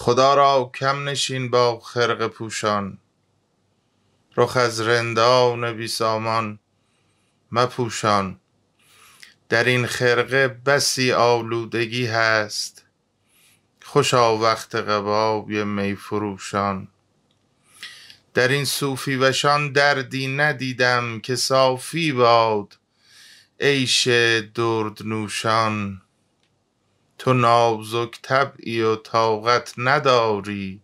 خدا را کم نشین با خرقه پوشان، رخ از رندان بی سامان مپوشان. در این خرقه بسی آلودگی هست، خوشا وقت قبای می فروشان. در این صوفی وشان دردی ندیدم، که صافی باد عیش درد نوشان. تو نازک طبعی و طاقت نداری،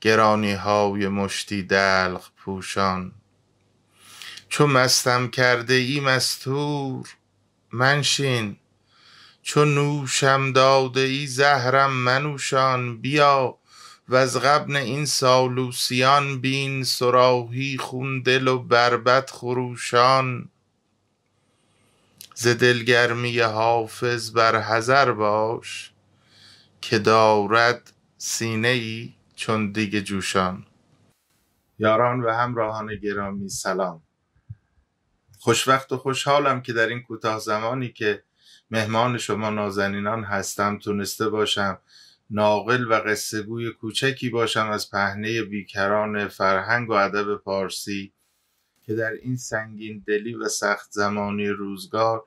گرانی های مشتی دلق پوشان. چو مستم کرده ای مستور منشین، چو نوشم داده ای زهرم منوشان. بیا وز غبن این سالوسیان بین، صراحی خون دل و بربط خروشان. ز دلگرمی حافظ بر حذر باش، که دارد سینه ای چون دیگ جوشان. یاران و همراهان گرامی سلام. خوشوقت و خوشحالم که در این کوتاه زمانی که مهمان شما نازنینان هستم تونسته باشم ناقل و قصه گوی کوچکی باشم از پهنه بیکران فرهنگ و ادب پارسی، که در این سنگین دلی و سخت زمانی روزگار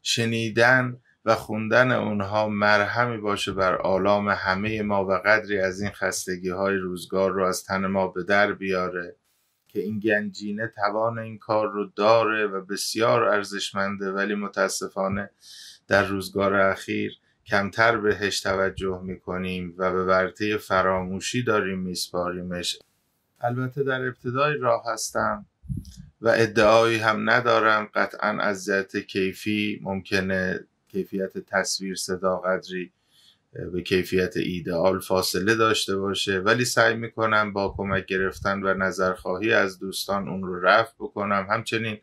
شنیدن و خوندن اونها مرهمی باشه بر آلام همه ما و قدری از این خستگی های روزگار رو از تن ما به در بیاره، که این گنجینه توان این کار رو داره و بسیار ارزشمنده، ولی متاسفانه در روزگار اخیر کمتر بهش توجه میکنیم و به ورطه فراموشی داریم میسپاریمش. البته در ابتدای راه هستم و ادعایی هم ندارم، قطعا از جهت کیفی ممکنه کیفیت تصویر صدا قدری به کیفیت ایدئال فاصله داشته باشه، ولی سعی میکنم با کمک گرفتن و نظرخواهی از دوستان اون رو رفع بکنم. همچنین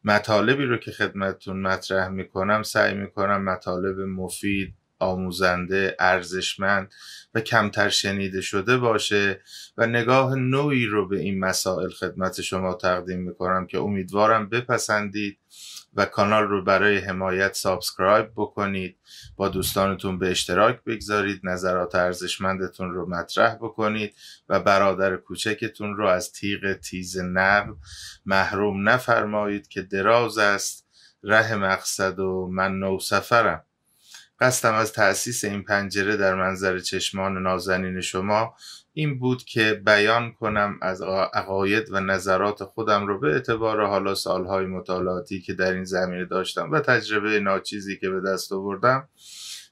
مطالبی رو که خدمتتون مطرح میکنم سعی میکنم مطالب مفید، آموزنده، ارزشمند و کمتر شنیده شده باشه و نگاه نوعی رو به این مسائل خدمت شما تقدیم میکنم که امیدوارم بپسندید و کانال رو برای حمایت سابسکرایب بکنید، با دوستانتون به اشتراک بگذارید، نظرات ارزشمندتون رو مطرح بکنید و برادر کوچکتون رو از تیغ تیز نقد محروم نفرمایید که دراز است ره مقصد و من نو سفرم. قصدم از تأسیس این پنجره در منظر چشمان نازنین شما این بود که بیان کنم از عقاید و نظرات خودم رو به اعتبار حالا سالهای مطالعاتی که در این زمینه داشتم و تجربه ناچیزی که به دست آوردم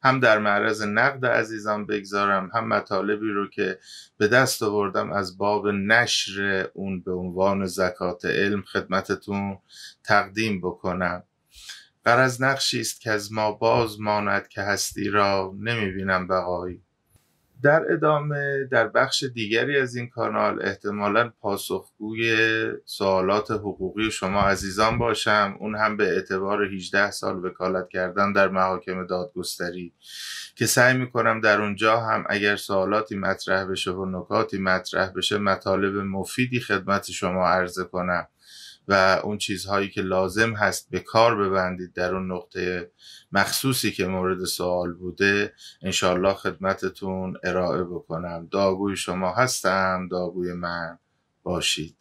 هم در معرض نقد عزیزان بگذارم، هم مطالبی رو که به دست آوردم از باب نشر اون به عنوان زکات علم خدمتتون تقدیم بکنم. غرض نقشی است که از ما باز ماند که هستی را نمیبینم بقایی. در ادامه در بخش دیگری از این کانال احتمالاً پاسخگوی سوالات حقوقی شما عزیزان باشم، اون هم به اعتبار 18 سال وکالت کردن در محاکم دادگستری، که سعی میکنم در اونجا هم اگر سوالاتی مطرح بشه و نکاتی مطرح بشه مطالب مفیدی خدمت شما عرضه کنم و اون چیزهایی که لازم هست به کار ببندید در اون نقطه مخصوصی که مورد سوال بوده انشالله خدمتتون ارائه بکنم. داغوی شما هستم، داغوی من باشید.